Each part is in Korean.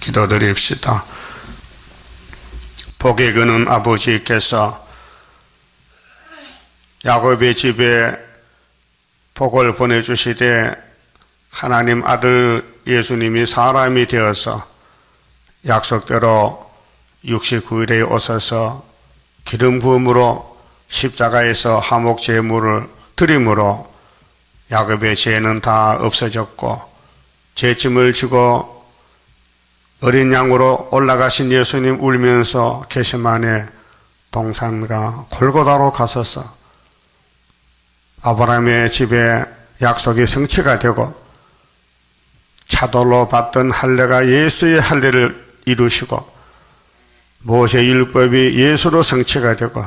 기도드립시다. 복에 그는 아버지께서 야곱의 집에 복을 보내주시되 하나님 아들 예수님이 사람이 되어서 약속대로 69일에 오셔서 기름 부음으로 십자가에서 화목 제물을 드림으로 야곱의 죄는 다 없어졌고 죄짐을 지고 어린 양으로 올라가신 예수님 울면서 게세마네 동산과 골고다로 가셔서 아브라함의 집에 약속이 성취가 되고 차돌로 받던 할례가 예수의 할례를 이루시고 모세 율법이 예수로 성취가 되고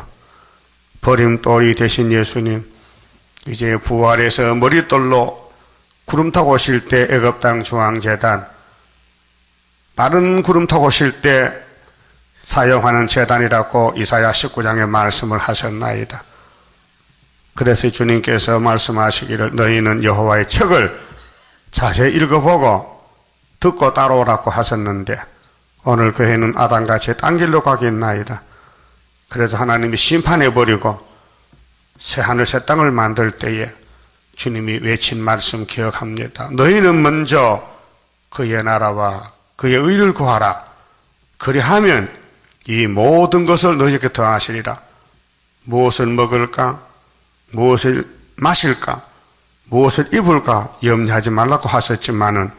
버림돌이 되신 예수님 이제 부활해서 머릿돌로 구름 타고 오실 때 애굽 땅 중앙제단 빠른 구름 타고 오실 때 사용하는 제단이라고 이사야 19장에 말씀을 하셨나이다. 그래서 주님께서 말씀하시기를 너희는 여호와의 책을 자세히 읽어보고 듣고 따라오라고 하셨는데 오늘 그 해는 아담같이 딴 길로 가겠나이다. 그래서 하나님이 심판해버리고 새하늘 새 땅을 만들 때에 주님이 외친 말씀 기억합니다. 너희는 먼저 그의 나라와 그의 의를 구하라. 그리하면 이 모든 것을 너희에게 더하시리라. 무엇을 먹을까? 무엇을 마실까? 무엇을 입을까? 염려하지 말라고 하셨지만은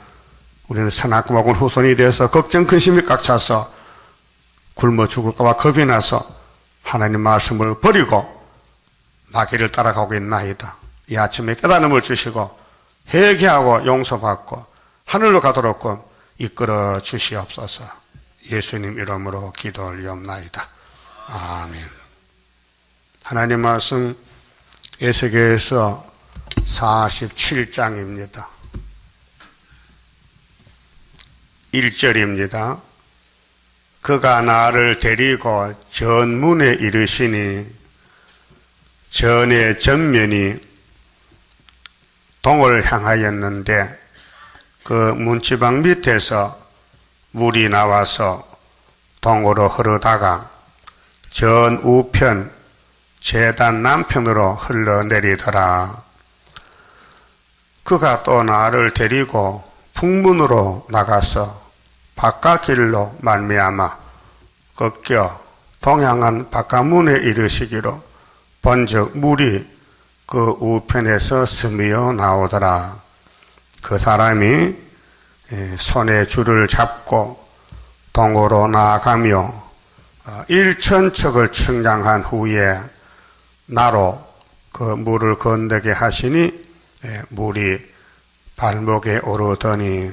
우리는 선악과 먹은 후손이 되어서 걱정 근심이 꽉 차서 굶어 죽을까 봐 겁이 나서 하나님 말씀을 버리고 마귀를 따라가고 있나이다. 이 아침에 깨달음을 주시고 회개하고 용서받고 하늘로 가도록 이끌어 주시옵소서. 예수님 이름으로 기도 올리옵나이다. 아멘. 하나님 말씀 에스겔서 47장입니다. 1절입니다. 그가 나를 데리고 전문에 이르시니 전의 전면이 동을 향하였는데 그 문지방 밑에서 물이 나와서 동으로 흐르다가 전 우편 제단 남편으로 흘러내리더라. 그가 또 나를 데리고 북문으로 나가서 바깥길로 말미암아 꺾여 동향한 바깥문에 이르시기로 본즉 물이 그 우편에서 스미어 나오더라. 그 사람이 손에 줄을 잡고 동으로 나아가며 1000척을 측량한 후에 나로 그 물을 건너게 하시니 물이 발목에 오르더니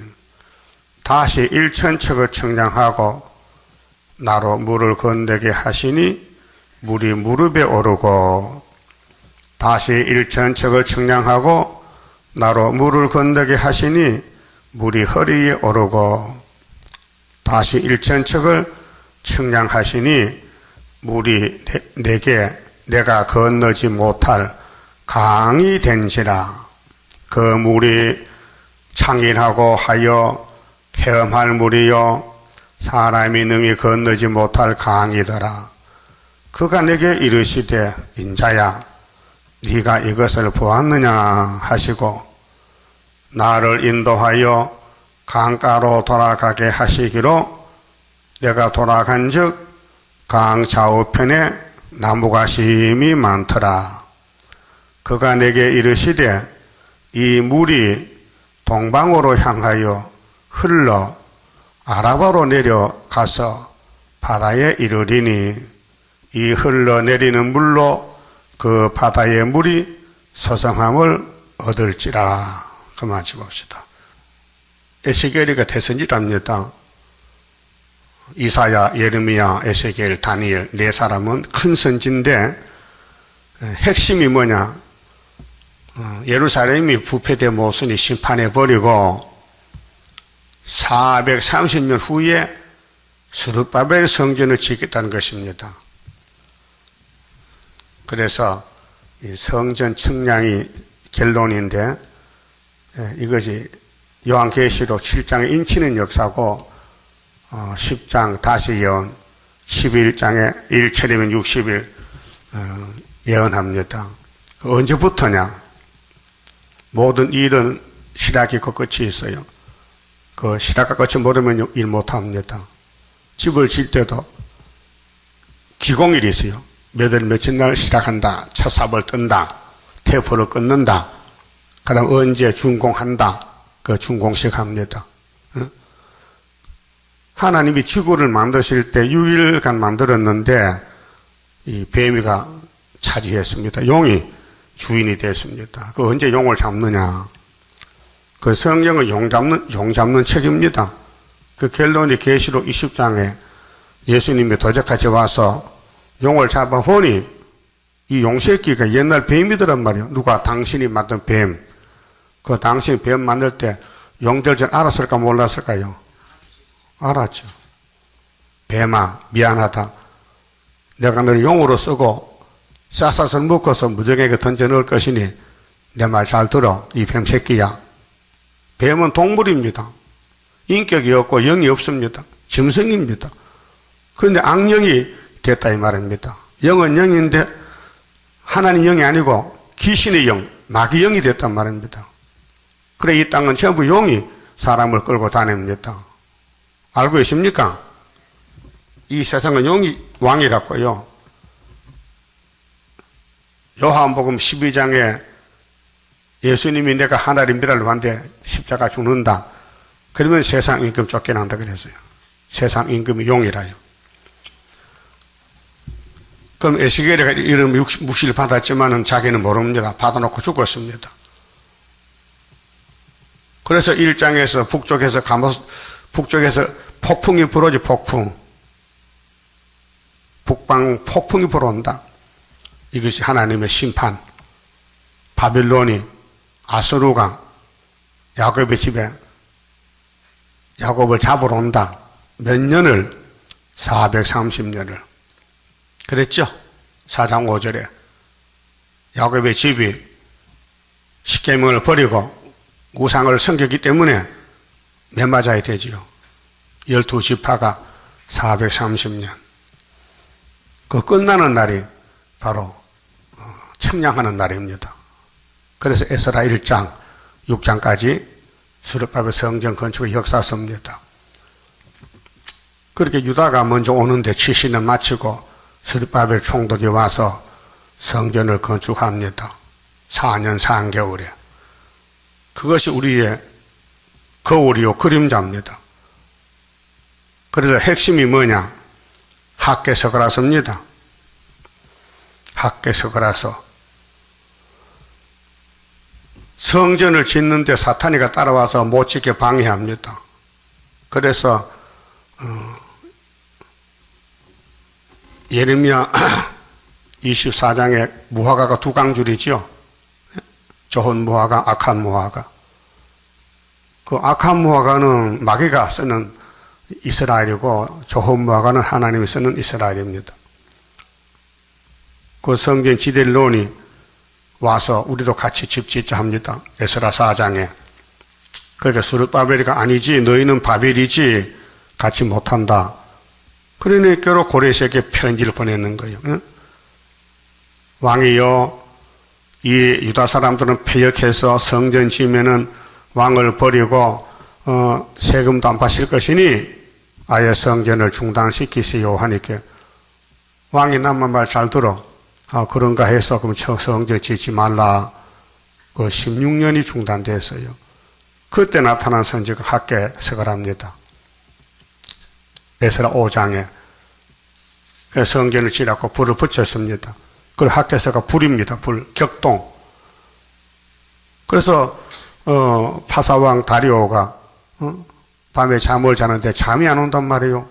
다시 1000척을 측량하고 나로 물을 건너게 하시니 물이 무릎에 오르고 다시 1000척을 측량하고 나로 물을 건너게 하시니 물이 허리에 오르고 다시 1000척을 측량하시니 물이 내게 내가 건너지 못할 강이 된지라. 그 물이 창인하고 하여 헤엄할 물이요 사람이 능히 건너지 못할 강이더라. 그가 내게 이르시되 인자야 네가 이것을 보았느냐 하시고 나를 인도하여 강가로 돌아가게 하시기로 내가 돌아간즉 강 좌우편에 나무가 심이 많더라. 그가 내게 이르시되 이 물이 동방으로 향하여 흘러 아라바로 내려가서 바다에 이르리니 이 흘러내리는 물로 그 바다의 물이 서성함을 얻을지라. 그만 봅시다. 에스겔이가 대선지랍니다. 이사야, 예레미야, 에스겔, 다니엘 네 사람은 큰 선지인데 핵심이 뭐냐? 예루살렘이 부패된 모순이 심판해버리고 430년 후에 스룹바벨 성전을 짓겠다는 것입니다. 그래서 이 성전 측량이 결론인데 이것이 요한계시록 7장에 인치는 역사고 10장 다시 예언, 11장에 일철이면 60일 예언합니다. 언제부터냐? 모든 일은 시작이 그 끝이 있어요. 그 시작과 끝이 모르면 일 못합니다. 집을 질 때도 기공일이 있어요. 몇 월 며칠 날 시작한다, 첫 삽을 뜬다, 테이프를 끊는다, 그 다음 언제 준공한다, 그 준공식 합니다. 하나님이 지구를 만드실 때 6일간 만들었는데 이 뱀이가 차지했습니다. 용이 주인이 됐습니다. 그 언제 용을 잡느냐? 그 성경은 용 잡는 책입니다. 그 결론이 계시록 20장에 예수님이 도적같이 와서 용을 잡아보니 이 용새끼가 옛날 뱀이더란 말이에요. 누가? 당신이 만든 뱀. 그 당신이 뱀 만들 때 용들 전 알았을까 몰랐을까요? 알았죠. 뱀아, 미안하다. 내가 너를 용으로 쓰고 쌀쌀을 묶어서 무정에게 던져 넣을 것이니 내 말 잘 들어. 이 뱀 새끼야. 뱀은 동물입니다. 인격이 없고 영이 없습니다. 짐승입니다. 그런데 악령이 됐다 이 말입니다. 영은 영인데 하나님 영이 아니고 귀신의 영, 마귀 영이 됐단 말입니다. 그래 이 땅은 전부 용이 사람을 끌고 다닙니다. 알고 계십니까? 이 세상은 용이 왕이라고요. 요한복음 12장에 예수님이 내가 하나님 미라를 왔는데 십자가 죽는다. 그러면 세상 임금 쫓겨난다 그랬어요. 세상 임금이 용이라요. 그럼 에스겔이가 이런 묵시를 받았지만은 자기는 모릅니다. 받아놓고 죽었습니다. 그래서 1장에서 북쪽에서 폭풍이 불어오지, 폭풍. 북방 폭풍이 불어온다. 이것이 하나님의 심판. 바빌론이, 아수르가 야곱의 집에 야곱을 잡으러 온다. 몇 년을? 430년을. 그랬죠? 4장 5절에 야곱의 집이 십계명을 버리고 우상을 섬겼기 때문에 매 맞아야 되지요. 12지파가 430년. 그 끝나는 날이 바로 측량하는 날입니다. 그래서 에스라 1장, 6장까지 스룹바벨 성전 건축의 역사서입니다. 그렇게 유다가 먼저 오는데 70년 마치고 스룹바벨 총독이 와서 성전을 건축합니다. 4년 3개월에. 그것이 우리의 거울이요 그림자입니다. 그래서 핵심이 뭐냐? 학개서가라서입니다. 학개서가라서. 성전을 짓는데 사탄이가 따라와서 못 짓게 방해합니다. 그래서 예레미야 24장에 무화과가 두 강줄이지요. 좋은 무화과, 악한 무화과. 그 악한 무화과는 마귀가 쓰는 이스라엘이고 좋은 무화과는 하나님이 쓰는 이스라엘입니다. 그 성경 지델론이 와서 우리도 같이 집 짓자 합니다. 에스라 4장에. 그러니까 스룹바벨이가 아니지 너희는 바벨이지 같이 못한다. 그러니까 고레스에게 편지를 보내는 거예요. 응? 왕이여, 이 유다 사람들은 패역해서 성전 지으면은 왕을 버리고 세금도 안 받을 것이니 아예 성전을 중단시키세요 하니까 왕이 남만 말 잘 들어. 그런가 해서 그럼 성전 짓지 말라. 그 16년이 중단됐어요. 그때 나타난 선지가 학개서가랍니다. 에스라 5장에 그 성전을 지라고 불을 붙였습니다. 그 학개서가 불입니다. 불, 격동. 그래서 파사왕 다리오가 밤에 잠을 자는데 잠이 안 온단 말이에요.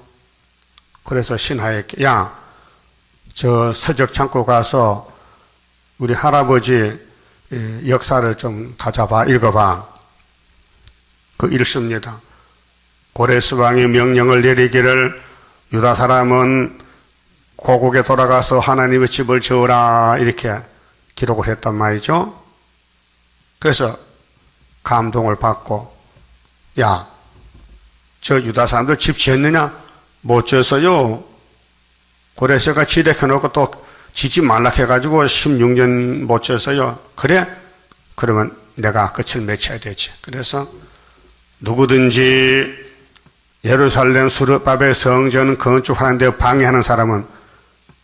그래서 신하에게 야, 저 서적 창고 가서 우리 할아버지 역사를 좀 가져봐, 읽어봐. 그 읽습니다. 고레스 왕이 명령을 내리기를 유다 사람은 고국에 돌아가서 하나님의 집을 지으라 이렇게 기록을 했단 말이죠. 그래서 감동을 받고 야, 저 유다 사람들 집 지었느냐? 못 지었어요. 고레스가 지렉해놓고 또 지지 말라 해가지고 16년 못 지었어요. 그래? 그러면 내가 끝을 맺혀야 되지. 그래서 누구든지 예루살렘 수르바벨 성전 건축하는데 방해하는 사람은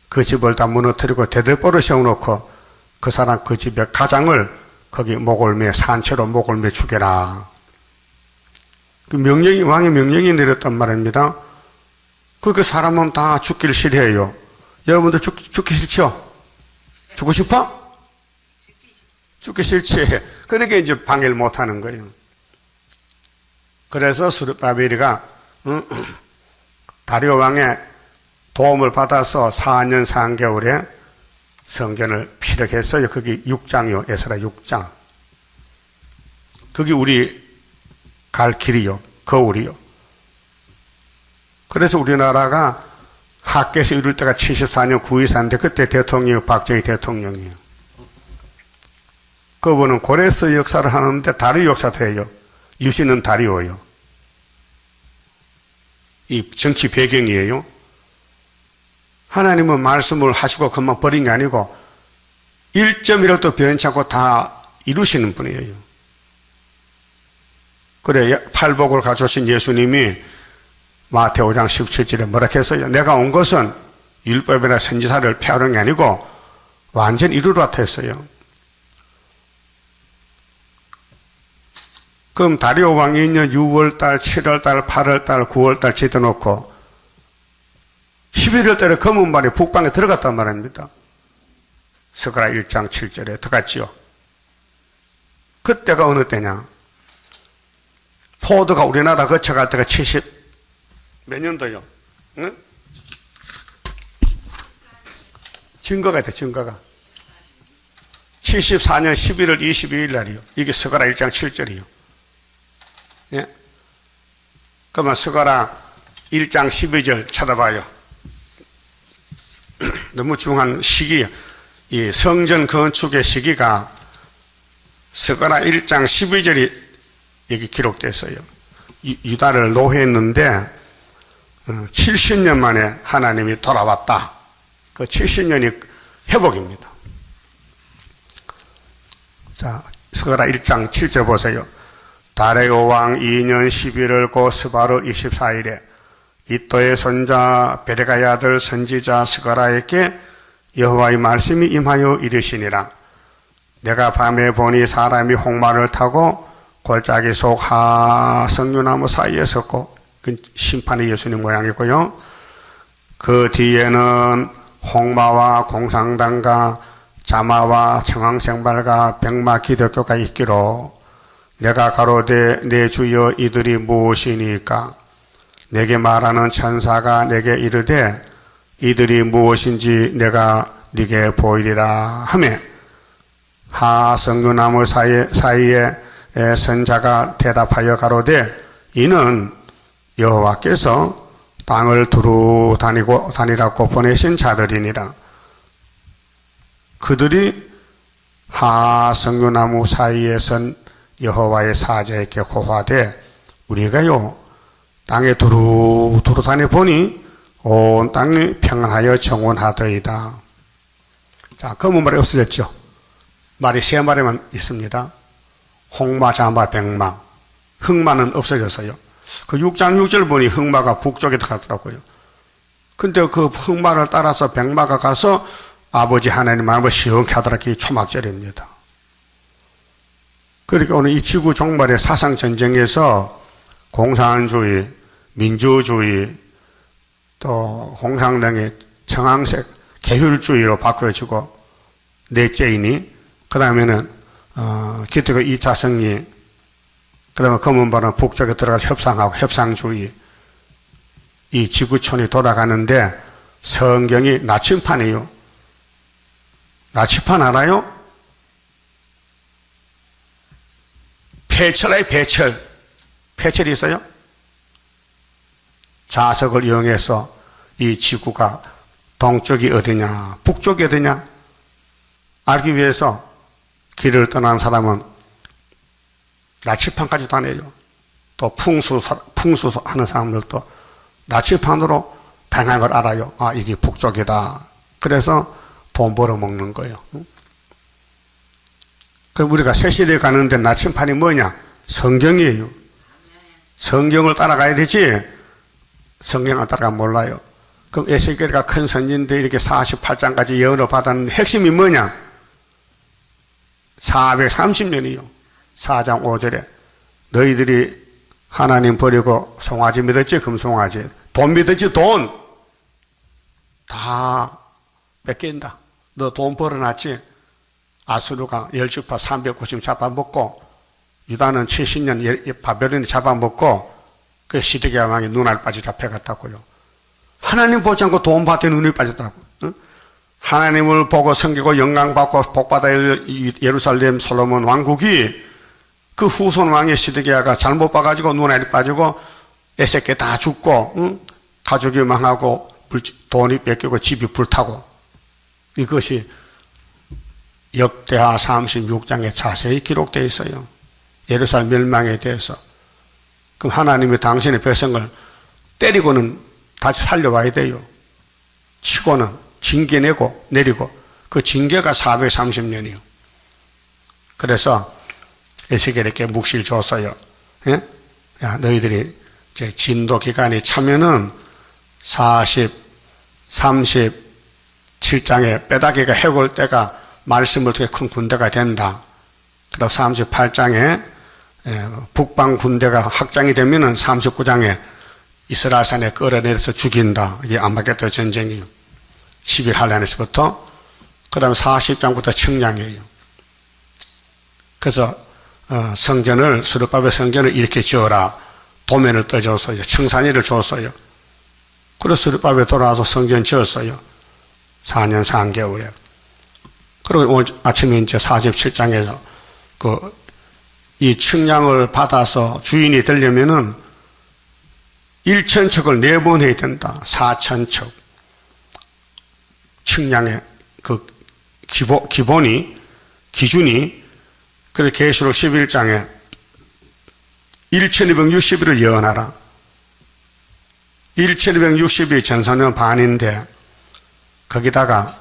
그 집을 다 무너뜨리고 대들보를 세워놓고 그 사람 그 집의 가장을 거기 목올매 산채로 목올매 죽여라. 그 명령이 왕의 명령이 내렸단 말입니다. 그 사람은 다 죽기를 싫어해요. 여러분들 죽기 싫죠? 죽고 싶어? 죽기 싫지. 그러니까 이제 방해를 못하는 거예요. 그래서 스룹바벨이가 다리오 왕의 도움을 받아서 4년 3개월에 성전을 피력했어요. 그게 6장이요. 에스라 6장. 그게 우리 갈 길이요. 거울이요. 그래서 우리나라가 학계에서 이룰 때가 74년 9.24인데 그때 대통령이 박정희 대통령이에요. 그분은 고레스 역사를 하는데 다리오 역사도 해요. 유신은 다리오예요. 이 정치 배경이에요. 하나님은 말씀을 하시고 그만 버린 게 아니고 1점이라도 변치 않고 다 이루시는 분이에요. 그래 팔복을 가져오신 예수님이 마태오 5장 17절에 뭐라 했어요? 내가 온 것은 율법이나 선지자를 폐하는 게 아니고 완전히 이루러 왔다 했어요. 그럼 다리오 왕이 있는 6월달, 7월달, 8월달, 9월달 지어놓고 11월달에 검은 말이 북방에 들어갔단 말입니다. 스가랴 1장 7절에 들어갔지요. 그때가 어느 때냐? 포도가 우리나라 거쳐갈 때가 70 몇 년도요? 응? 증거가 있다, 증거가. 74년 11월 22일 날이요. 이게 스가랴 1장 7절이요. 예? 그러면 스가랴 1장 12절 찾아봐요. 너무 중요한 시기예요. 이 성전 건축의 시기가 스가랴 1장 12절이 여기 기록됐어요. 유다를 노예했는데 70년 만에 하나님이 돌아왔다. 그 70년이 회복입니다. 자, 스가랴 1장 7절 보세요. 다레오 왕 2년 11월 고 스바르 24일에 이또의 손자 베레가의 아들 선지자 스가랴에게 여호와의 말씀이 임하여 이르시니라. 내가 밤에 보니 사람이 홍마를 타고 골짜기 속 하석류나무 사이에 섰고, 그 심판의 예수님 모양이고요. 그 뒤에는 홍마와 공상당과 자마와 청황생발과 백마 기독교가 있기로 내가 가로되 내 주여 이들이 무엇이니까? 내게 말하는 천사가 내게 이르되 이들이 무엇인지 내가 네게 보이리라 하며 하석류나무 사이에 선자가 대답하여 가로되 이는 여호와께서 땅을 두루 다니라고 보내신 자들이니라. 그들이 하석류나무 사이에 선 여호와의 사자에게 고하되 우리가요 땅에 두루 다녀보니 온 땅이 평안하여 정원하더이다. 자, 검은 말이 없어졌죠. 말이 세 마리만 있습니다. 홍마, 자마, 백마. 흑마는 없어졌어요. 그 6장 6절 보니 흑마가 북쪽에 들어가더라고요. 근데 그 흑마를 따라서 백마가 가서 아버지 하나님 마음을 시원케 하더라. 그게 초막절입니다. 그러니까 오늘 이 지구 종말의 사상 전쟁에서 공산주의, 민주주의, 또 공산당의 정황색 계율주의로 바꿔지고 넷째이니 그 다음에는 기독교 2차 승리, 그 다음에 검은발은 북쪽에 들어가서 협상하고 협상주의, 이 지구촌이 돌아가는데 성경이 나침판이에요. 나침판 알아요? 폐철아요, 폐철. 폐철이 있어요? 자석을 이용해서 이 지구가 동쪽이 어디냐, 북쪽이 어디냐 알기 위해서 길을 떠난 사람은 나침판까지 다녀요. 또 풍수하는 사람들도 나치판으로 당한 걸 알아요. 아, 이게 북쪽이다. 그래서 돈 벌어먹는 거예요. 그럼 우리가 새시대에 가는데 나침판이 뭐냐? 성경이에요. 성경을 따라가야 되지 성경을 따라가면 몰라요. 그럼 에스겔이가 큰 선지인데 이렇게 48장까지 예언을 받았는 핵심이 뭐냐? 430년이요. 4장 5절에 너희들이 하나님 버리고 송아지 믿었지? 금송아지. 돈 믿었지? 돈! 다 뺏긴다. 너 돈 벌어놨지? 아수르가 열지파 390 잡아먹고 유다는 70년 바벨론이 잡아먹고 그 시드기야 왕이 눈알 빠져 잡혀갔다고요. 하나님 보지 않고 돈 받더니 눈이 빠졌더라고요. 응? 하나님을 보고 섬기고 영광받고 복받아 예루살렘 솔로몬 왕국이 그 후손 왕의 시드기야가 잘못 봐가지고 눈알이 빠지고 애새끼 다 죽고 응? 가족이 망하고 돈이 뺏기고 집이 불타고 이것이 역대하 36장에 자세히 기록되어 있어요. 예루살렘 멸망에 대해서. 그럼 하나님이 당신의 백성을 때리고는 다시 살려와야 돼요. 치고는 징계 내고 내리고 그 징계가 430년이요. 그래서 에스겔에게 묵시를 줬어요. 예? 야, 너희들이 이제 진도 기간이 차면은 37장에 빼다기가 해올 때가 말씀을 통해 큰 군대가 된다. 그 다음 38장에 북방 군대가 확장이 되면은 39장에 이스라엘산에 끌어내려서 죽인다. 이게 아마겟돈 전쟁이에요. 11할란에서부터 그 다음에 40장부터 청량이에요. 그래서 성전을 스룹바벨 성전을 이렇게 지어라. 도면을 떠줬어요. 청산이를 줬어요. 그래서 스룹바벨 돌아와서 성전 지었어요. 4년 3개월에. 그리고 오늘 아침에 이제 47장에서 이 측량을 받아서 주인이 되려면은 1,000척을 4번 해야 된다. 4,000척. 측량의 기준이, 그래서 계시록 11장에 1260일을 예언하라. 1260이 전사년 반인데, 거기다가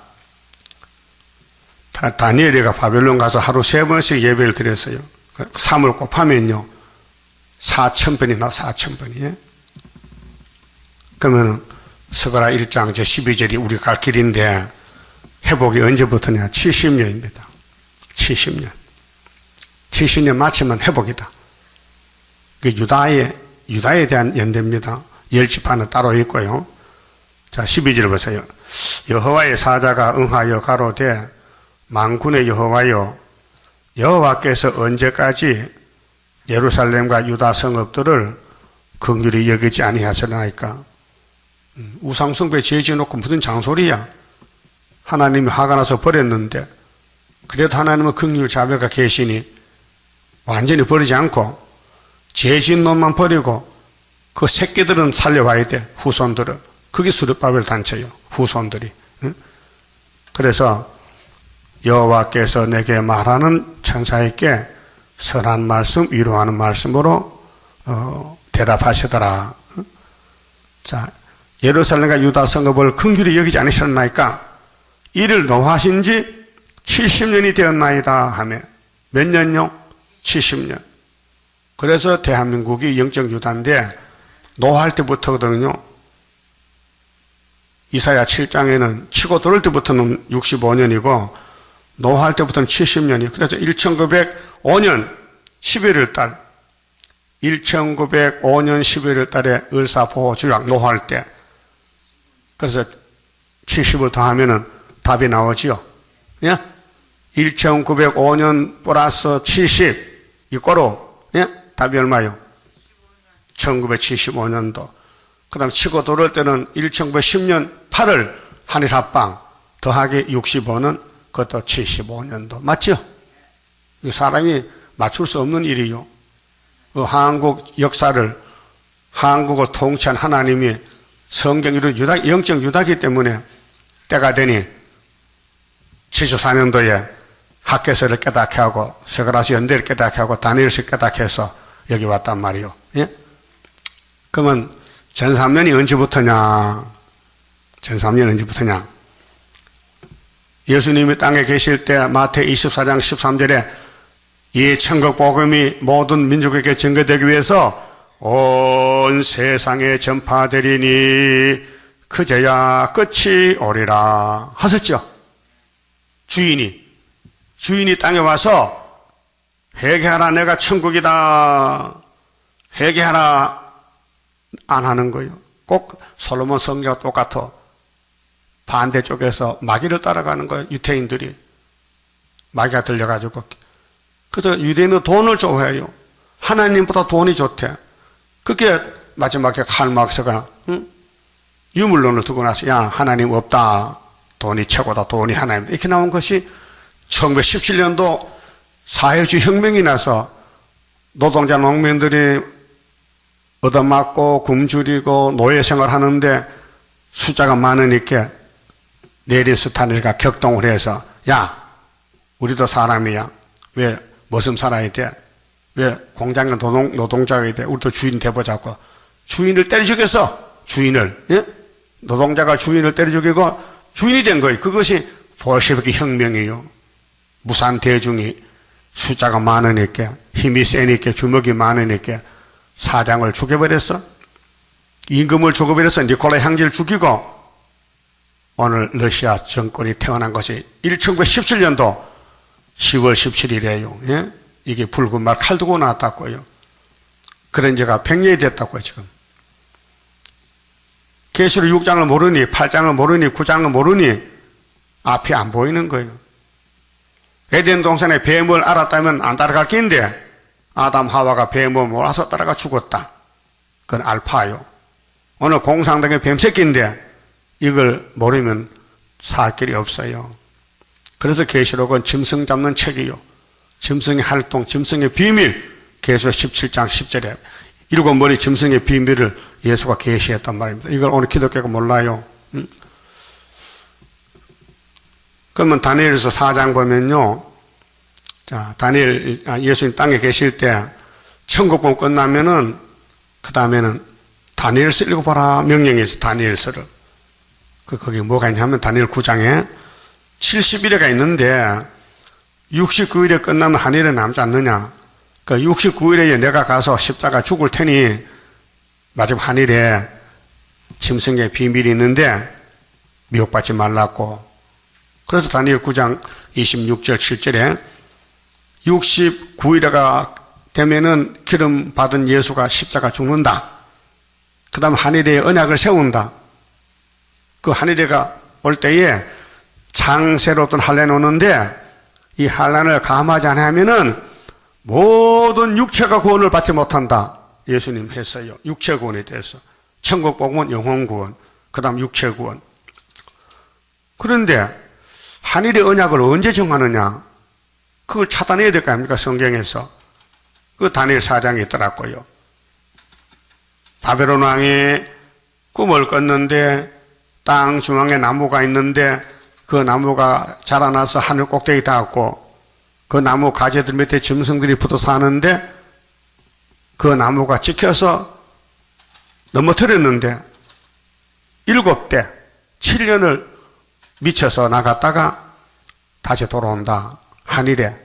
다니엘이가 바벨론 가서 하루 3번씩 예배를 드렸어요. 3을 곱하면요 4,000번이 나 4,000번이. 그러면은 스가랴 1장 제 12절이 우리 갈 길인데 회복이 언제부터냐? 70년입니다. 70년. 70년 마치면 회복이다. 유다에 대한 연대입니다. 10지파는 따로 있고요. 자, 12절 보세요. 여호와의 사자가 응하여 가로되 만군의 여호와여, 여호와께서 언제까지 예루살렘과 유다 성읍들을 긍휼히 여기지 아니하시나이까? 우상숭배 지어놓고 무슨 장소리야? 하나님이 화가 나서 버렸는데 그래도 하나님은 긍휼 자비가 계시니 완전히 버리지 않고 죄진 놈만 버리고 그 새끼들은 살려와야 돼. 후손들은. 그게 스룹바벨 단체요. 후손들이. 그래서 여호와께서 내게 말하는 천사에게 선한 말씀, 위로하는 말씀으로 대답하시더라. 자, 예루살렘과 유다 성읍을 긍휼히 여기지 않으셨나이까? 이를 노하신 지 70년이 되었나이다 하며. 몇 년요? 70년. 그래서 대한민국이 영적 유다인데 노할 때부터거든요. 이사야 7장에는 치고 들을 때부터는 65년이고 노할 때부터는 70년이. 그래서 1905년 11월 달 1905년 11월 달에 을사보호주약 노할 때, 그래서 70을 더하면은 답이 나오지요. 예? 1905년 플러스 70 이꼬로, 예? 답이 얼마요? 1975년도. 그 다음 치고 돌을 때는 1910년 8월 한일합방 더하기 65는 그것도 75년도. 맞죠? 이 사람이 맞출 수 없는 일이요. 한국 역사를, 한국을 통치한 하나님이 성경으로 영적 유다이기 때문에 때가 되니 74년도에 학개서를 깨닫게 하고 스가랴서 연대를 깨닫게 하고 다니엘서 깨닫게 해서 여기 왔단 말이요. 예? 그러면 전3년이 언제부터냐? 전3년 언제부터냐? 예수님이 땅에 계실 때 마태 24장 13절에 이 천국 복음이 모든 민족에게 전개되기 위해서 온 세상에 전파되리니 그제야 끝이 오리라 하셨죠. 주인이 땅에 와서 회개하라, 내가 천국이다, 회개하라 안 하는 거예요. 꼭 솔로몬 성경과 똑같아. 반대쪽에서 마귀를 따라가는 거예요. 유태인들이 마귀가 들려가지고. 그래서 유대인은 돈을 좋아해요. 하나님보다 돈이 좋대. 그게 마지막에 칼 막스가 유물론을 두고 나서 야, 하나님 없다, 돈이 최고다, 돈이 하나님, 이렇게 나온 것이 1917년도 사회주의 혁명이 나서 노동자 농민들이 얻어맞고 굶주리고 노예 생활하는데 숫자가 많으니까 네리스탄일가 격동을 해서 야, 우리도 사람이야, 왜 머슴 살아야 돼, 왜 공장에 노동자가 돼, 우리도 주인 돼보자고 주인을 때려 죽였어. 주인을, 예? 노동자가 주인을 때려 죽이고 주인이 된 거예요. 그것이 볼셰비키 혁명이에요. 무산 대중이 숫자가 많으니까, 힘이 세니까, 주먹이 많으니까 사장을 죽여버렸어. 임금을 죽여버려서 니콜라이 황제를 죽이고 오늘 러시아 정권이 태어난 것이 1917년도 10월 17일이에요. 예? 이게 붉은 말 칼 두고 나왔다고요. 그런 지가 100년이 됐다고요. 지금 계시록 6장을 모르니, 8장을 모르니, 9장을 모르니 앞이 안 보이는 거예요. 에덴 동산에 뱀을 알았다면 안 따라갈 낀데 아담 하와가 뱀을 몰아서 따라가 죽었다. 그건 알파요. 오늘 공상당의 뱀새끼인데 이걸 모르면 살 길이 없어요. 그래서 계시록은 짐승 잡는 책이요, 짐승의 활동, 짐승의 비밀, 계시록 17장 10절에 7머리 짐승의 비밀을 예수가 계시했단 말입니다. 이걸 오늘 기독교가 몰라요. 그러면 다니엘서 4장 보면요, 자, 다니엘, 예수님 땅에 계실 때 천국본 끝나면은 그 다음에는 다니엘서 읽어보라 명령이 있어. 다니엘서를. 거기 뭐가 있냐면 다니엘 9장에 70일에가 있는데 69일에 끝나면 한 일에 남지 않느냐. 그 69일에 내가 가서 십자가 죽을 테니 마지막 한 일에 짐승의 비밀이 있는데 미혹받지 말라고. 그래서 다니엘 9장 26절 7절에 69일에가 되면은 기름 받은 예수가 십자가 죽는다. 그 다음 한일의 언약을 세운다. 그 한일회가 올 때에 창세로 어떤 환란이 오는데 이 환란을 감하지 않으면은 모든 육체가 구원을 받지 못한다. 예수님 했어요. 육체 구원에 대해서. 천국 복음은 영혼 구원, 그 다음 육체 구원. 그런데 한일의 언약을 언제 정하느냐? 그걸 차단해야 될 거 아닙니까? 성경에서. 그 다니엘 4장에 있더라고요. 바벨론 왕이 꿈을 꿨는데 땅 중앙에 나무가 있는데 그 나무가 자라나서 하늘 꼭대기 닿았고 그 나무 가지들 밑에 짐승들이 붙어 사는데 그 나무가 찍혀서 넘어뜨렸는데 7대 7년을 미쳐서 나갔다가 다시 돌아온다. 한일에.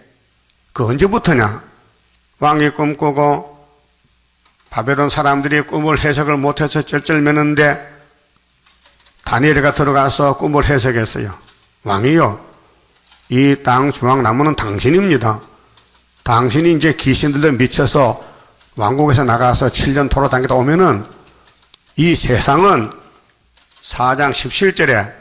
그 언제부터냐? 왕이 꿈꾸고 바벨론 사람들이 꿈을 해석을 못해서 쩔쩔매는데 다니엘이가 들어가서 꿈을 해석했어요. 왕이요, 이 땅 중앙 나무는 당신입니다. 당신이 이제 귀신들도 미쳐서 왕국에서 나가서 7년 돌아다니다 오면은 이 세상은 4장 17절에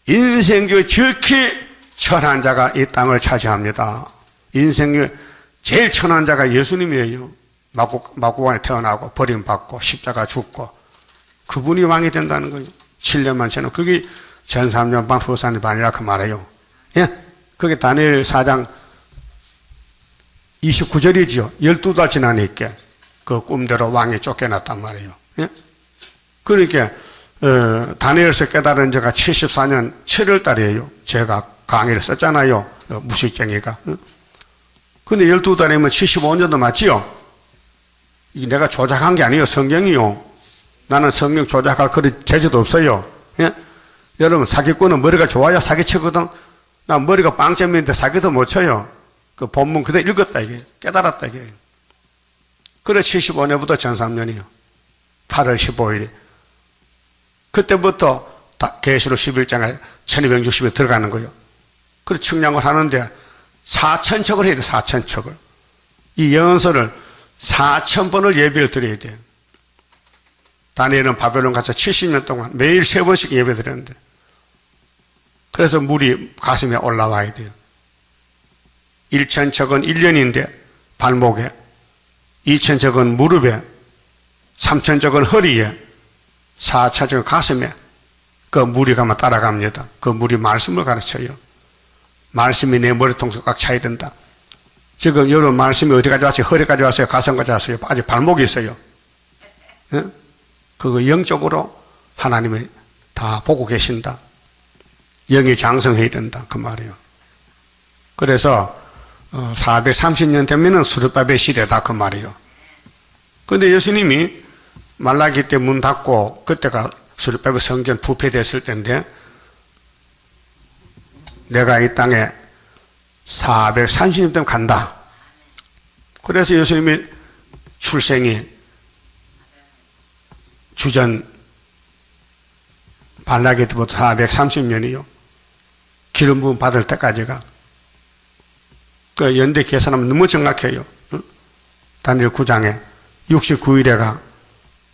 인생교 지극히 천한 자가 이 땅을 차지합니다. 인생교 제일 천한 자가 예수님이에요. 마구간에 태어나고 버림받고 십자가 죽고 그분이 왕이 된다는 거예요. 7년만 지나면 그게 전 3년 반 후산의 반이라 그 말이에요. 예? 그게 다니엘 4장 29절이지요. 12달 지나니까 그 꿈대로 왕이 쫓겨났단 말이에요. 예? 그러니까 다니엘서 깨달은 지가 74년 7월 달이에요. 제가 강의를 썼잖아요. 무식쟁이가. 근데 12달이면 75년도 맞지요? 이게 내가 조작한 게 아니에요. 성경이요. 나는 성경 조작할 그런 재주도 없어요. 예? 여러분, 사기꾼은 머리가 좋아야 사기치거든. 나 머리가 빵점인데 사기도 못 쳐요. 그 본문 그대로 읽었다, 이게. 깨달았다, 이게. 그래, 75년부터 전3년이요. 8월 15일에. 그때부터 계시록 11장에 1260에 들어가는 거예요. 그래, 측량을 하는데 4,000척을 해야 돼, 4,000척을. 이 예언서를 4,000번을 예배를 드려야 돼. 다니엘은 바벨론 가서 70년 동안 매일 3번씩 예배 드렸는데. 그래서 물이 가슴에 올라와야 돼요. 1,000척은 1년인데 발목에, 2,000척은 무릎에, 3,000척은 허리에, 4,000척은 가슴에. 그 물이 가면 따라갑니다. 그 물이 말씀을 가르쳐요. 말씀이 내 머리통수 꽉 차야 된다. 지금 여러분 말씀이 어디까지 왔어요? 허리까지 왔어요? 가슴까지 왔어요? 아직 발목이 있어요. 예? 그거 영적으로 하나님이 다 보고 계신다. 영이 장성해야 된다. 그 말이에요. 그래서 430년 되면은 수르바벨 시대다. 그 말이에요. 근데 예수님이 말라기 때 문 닫고 그때가 수르바벨 성전 부패됐을 때인데 내가 이 땅에 430년 되면 간다. 그래서 예수님이 출생이 주전 발라기 때부터 430년이요. 기름 부음 받을 때까지가. 그 연대 계산하면 너무 정확해요. 다니엘 9장에 69일에가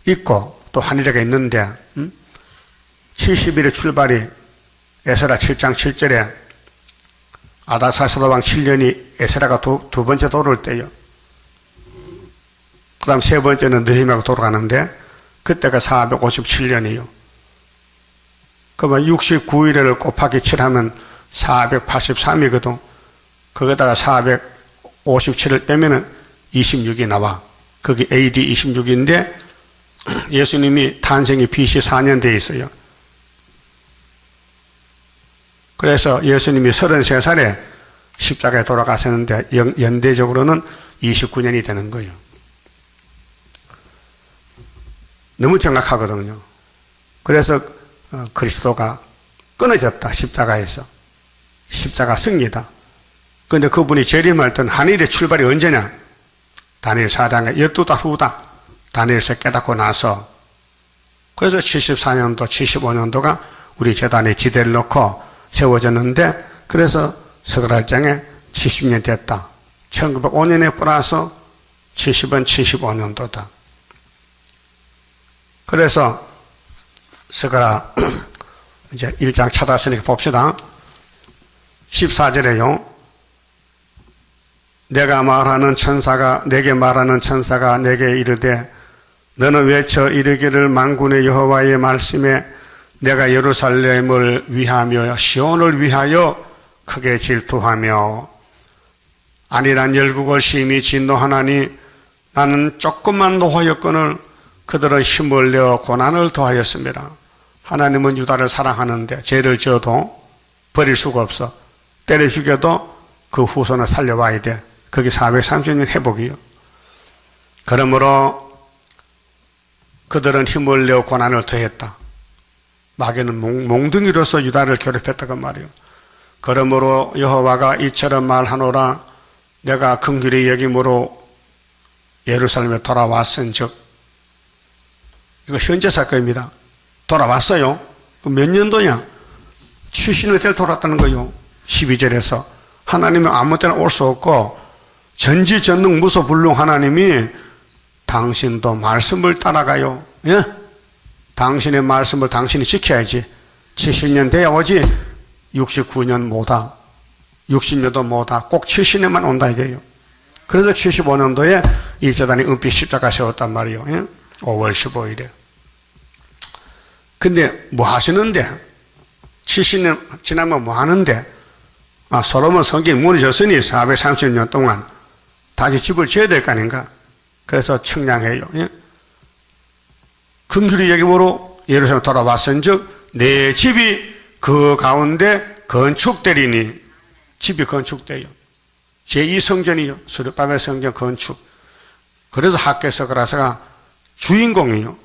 있고 또 한일에가 있는데 70일에 출발이 에스라 7장 7절에 아닥사스로왕 7년이 에스라가 두 번째 돌아올 때요. 그 다음 세 번째는 느헤미야가 돌아가는데 그때가 457년이요. 그러면 69일을 곱하기 7하면 483이거든. 거기다가 457을 빼면은 26이 나와. 그게 AD 26인데 예수님이 탄생이 BC 4년 돼 있어요. 그래서 예수님이 33살에 십자가에 돌아가셨는데 연대적으로는 29년이 되는 거예요. 너무 정확하거든요. 그래서 그리스도가 끊어졌다. 십자가에서. 십자가 승리다. 그런데 그분이 재림할 때는 하늘의 출발이 언제냐? 다니엘 4장에 12달 후다. 다니엘서 깨닫고 나서. 그래서 74년도 75년도가 우리 재단에 지대를 놓고 세워졌는데 그래서 스가랴장에 70년 됐다. 1905년에 플러스 70은 75년도다. 그래서 스가랴 이제 1장 찾았으니까 봅시다. 14절에요. 내게 말하는 천사가 내게 이르되 너는 외쳐 이르기를 만군의 여호와의 말씀에 내가 예루살렘을 위하며 시온을 위하여 크게 질투하며 안일한 열국을 심히 진노하나니 나는 조금만 노하였거늘 그들은 힘을 내어 고난을 더하였습니다. 하나님은 유다를 사랑하는데 죄를 지어도 버릴 수가 없어. 때려 죽여도 그 후손을 살려와야 돼. 그게 430년 회복이요. 그러므로 그들은 힘을 내어 고난을 더했다. 마귀는 몽둥이로서 유다를 괴롭혔다고 말이요. 그러므로 여호와가 이처럼 말하노라. 내가 긍휼히 여김으로 예루살렘에 돌아왔은즉. 이거 현재 사건입니다. 돌아왔어요. 몇 년도냐? 70년 때 돌아왔다는 거요. 12절에서. 하나님은 아무 때나 올 수 없고 전지전능 무소불능 하나님이 당신도 말씀을 따라가요. 예? 당신의 말씀을 당신이 지켜야지. 70년 돼야 오지 69년 못와. 60년도 못와. 꼭 70년만 온다 이게요. 그래서 75년도에 이 재단이 은빛 십자가 세웠단 말이에요. 예? 5월 15일에. 근데 뭐 하시는데? 70년 지나면 뭐 하는데? 솔로몬 성경이 무너졌으니 430년 동안 다시 집을 지어야 될 거 아닌가? 그래서 측량해요. 예? 긍휼히 여김으로 예루살렘 돌아왔은즉 내 집이 그 가운데 건축되리니. 집이 건축돼요. 제2성전이요. 수르바벨 성전 건축. 그래서 학개서그라서가 주인공이에요.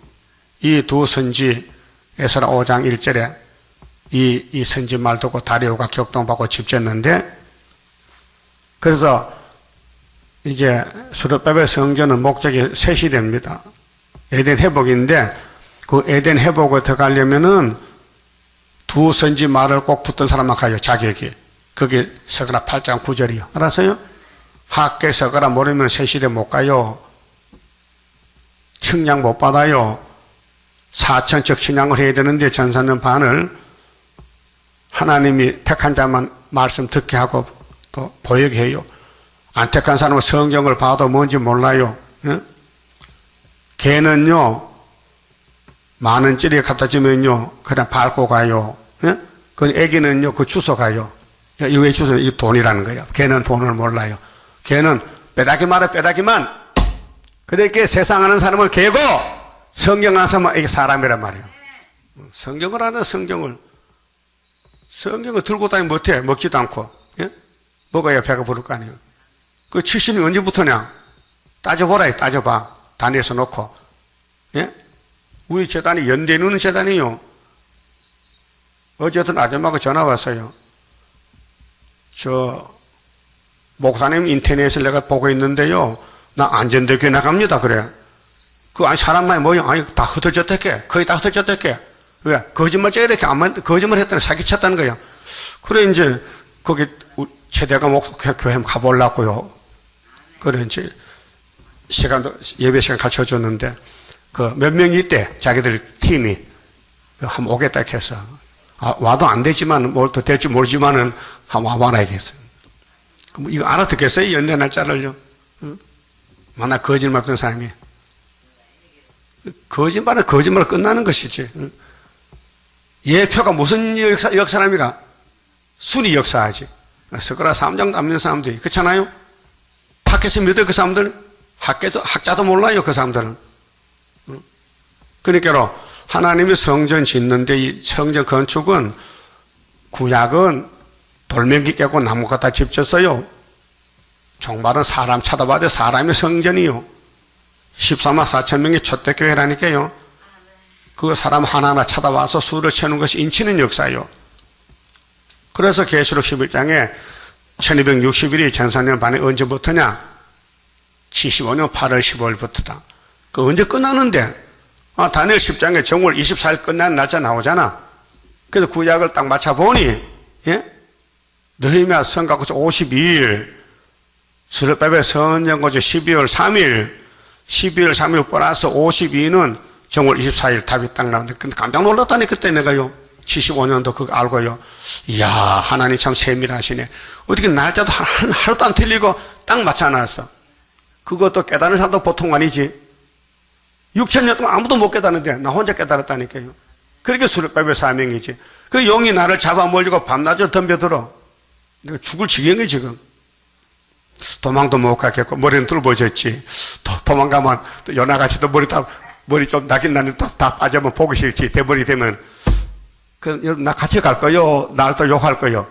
이 두 선지 에스라 5장 1절에 이 선지 말 듣고 다리오가 격동받고 집졌는데, 그래서 이제 스룹바벨 성전은 목적이 셋이 됩니다. 에덴 회복인데, 그 에덴 회복을 들어가려면은 두 선지 말을 꼭 붙던 사람만 가요, 자격이. 그게 서그라 8장 9절이요. 알았어요? 학계 서그라 모르면 셋시대 못 가요. 측량 못 받아요. 4천척 측량을 해야 되는데 전사는 반을 하나님이 택한 자만 말씀 듣게 하고 또 보이게 해요. 안 택한 사람은 성경을 봐도 뭔지 몰라요. 예? 개는요, 10,000원짜리 갖다 주면요, 그냥 밟고 가요. 예? 그 애기는요, 그 주워 가요. 왜 주워? 이 돈이라는 거예요. 개는 돈을 몰라요. 개는 빼다기 말아 빼다기만. 그렇게 세상하는 사람을 개고 성경 안 사면 이게 사람이란 말이에요. 성경을 하는 성경을 들고 다니면 못해. 먹지도 않고. 예? 먹어야 배가 부를 거 아니에요. 그 70이 언제부터냐? 따져보라, 따져봐. 단위에서 놓고. 예? 우리 재단이 연대 누는 재단이요. 어제도 아줌마가 전화 왔어요. 목사님 인터넷을 내가 보고 있는데요. 나 안전대교회 나갑니다. 그래. 아니, 사람만이 뭐야? 아니, 다 흩어졌댔게. 거의 다 흩어졌댔게. 왜? 거짓말쟁이 이렇게 거짓말 했더니 사기쳤다는 거야. 그래, 이제, 거기, 최대가 교회 가보려고요. 그래, 이제, 예배 시간 같이 해줬는데, 몇 명이 있대. 자기들 팀이. 한번 오겠다 해서. 와도 안 되지만, 뭘 더 될지 모르지만은, 한번 와봐야겠어요. 이거 알아듣겠어요? 연대 날짜를요? 만나 거짓말 없던 사람이. 거짓말은 거짓말로 끝나는 것이지. 예표가 무슨 역사랍니까? 순위 역사하지. 스가랴 3장도 안 믿는 사람들이. 그렇잖아요? 학교에서 믿어요, 그 사람들? 학자도 몰라요, 그 사람들은. 그러니까 하나님이 성전 짓는데 이 성전 건축은 구약은 돌멩이 깨고 나무 갖다 집 졌어요. 종말은 사람 찾아봐도 사람의 성전이요. 14만 4천 명의 초대교회라니까요. 그 사람 하나하나 찾아와서 수를 채우는 것이 인치는 역사예요. 그래서 계시록 11장에 1260일이 전사년 반에 언제부터냐? 75년 8월 15일부터다. 그 언제 끝나는데? 다니엘 10장에 정월 24일 끝난 날짜 나오잖아. 그래서 구약을 딱 맞춰보니, 예? 느헤미야 성가구조 52일, 스룹바벨 선전거주 12월 3일, 12월 3일 플러스 52는 정월 24일 답이 딱 나오는데, 근데 깜짝 놀랐다니, 그때 내가요. 75년도 그거 알고요. 이야, 하나님 참 세밀하시네. 어떻게 날짜도 하루도 안 틀리고 딱 맞춰놨어. 그것도 깨달은 사람도 보통 아니지. 6,000년 동안 아무도 못 깨달았는데, 나 혼자 깨달았다니까요. 그렇게 스룹바벨 사명이지. 그 용이 나를 잡아몰고 밤낮으로 덤벼들어. 내가 죽을 지경이 지금. 도망도 못 가겠고, 머리는 뚫어버졌지. 도망가면, 또 요나같이 또 머리 좀 나긴 나는데 다 빠지면 보기 싫지. 대머리 되면. 나 같이 갈 거요? 날 또 욕할 거요?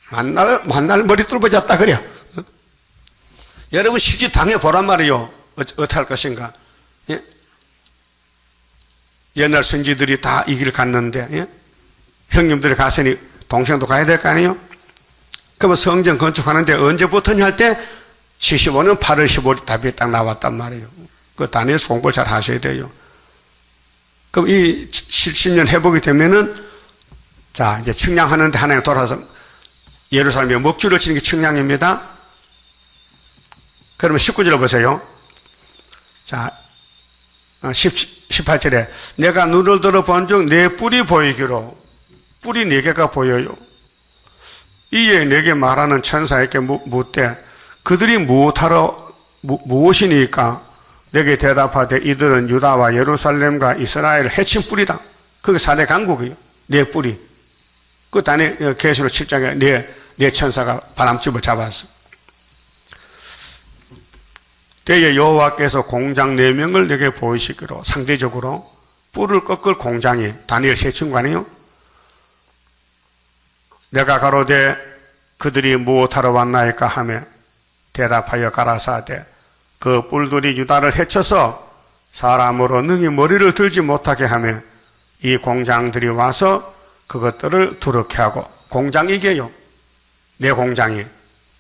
만날 머리 뚫어버졌다, 그래. 여러분 실제 당해보란 말이요. 어떻게 할 것인가. 예? 옛날 선지들이 다 이 길 갔는데, 예? 형님들이 갔으니 동생도 가야 될 거 아니에요? 그러면 성전 건축하는데 언제부터냐 할 때 75년 8월 15일 답이 딱 나왔단 말이에요. 그 다니엘서 공부를 잘 하셔야 돼요. 그럼 이 70년 회복이 되면은, 자, 이제 측량하는데 하나님 돌아서 예루살렘에 먹줄을 치는 게 측량입니다. 그러면 19절을 보세요. 자, 18절에 내가 눈을 들어 본 중 내 뿔이 보이기로, 뿔이 4개가 보여요. 이에 내게 말하는 천사에게 묻되 그들이 무엇이니까? 내게 대답하되 이들은 유다와 예루살렘과 이스라엘을 해친 뿔이다. 그게 4대 강국이에요. 내 뿔이. 그 다음에 계시록 7장에 내 천사가 바람집을 잡았어. 때에 여호와께서 공장 4명을 내게 보이시기로, 상대적으로 뿔을 꺾을 공장이 다니엘 세 친구 아니에요? 내가 가로되 그들이 무엇하러 왔나이까 하며 대답하여 가라사대 그 뿔들이 유다를 해쳐서 사람으로 능히 머리를 들지 못하게 하며 이 공장들이 와서 그것들을 두렵게 하고, 공장 이게요, 내 공장이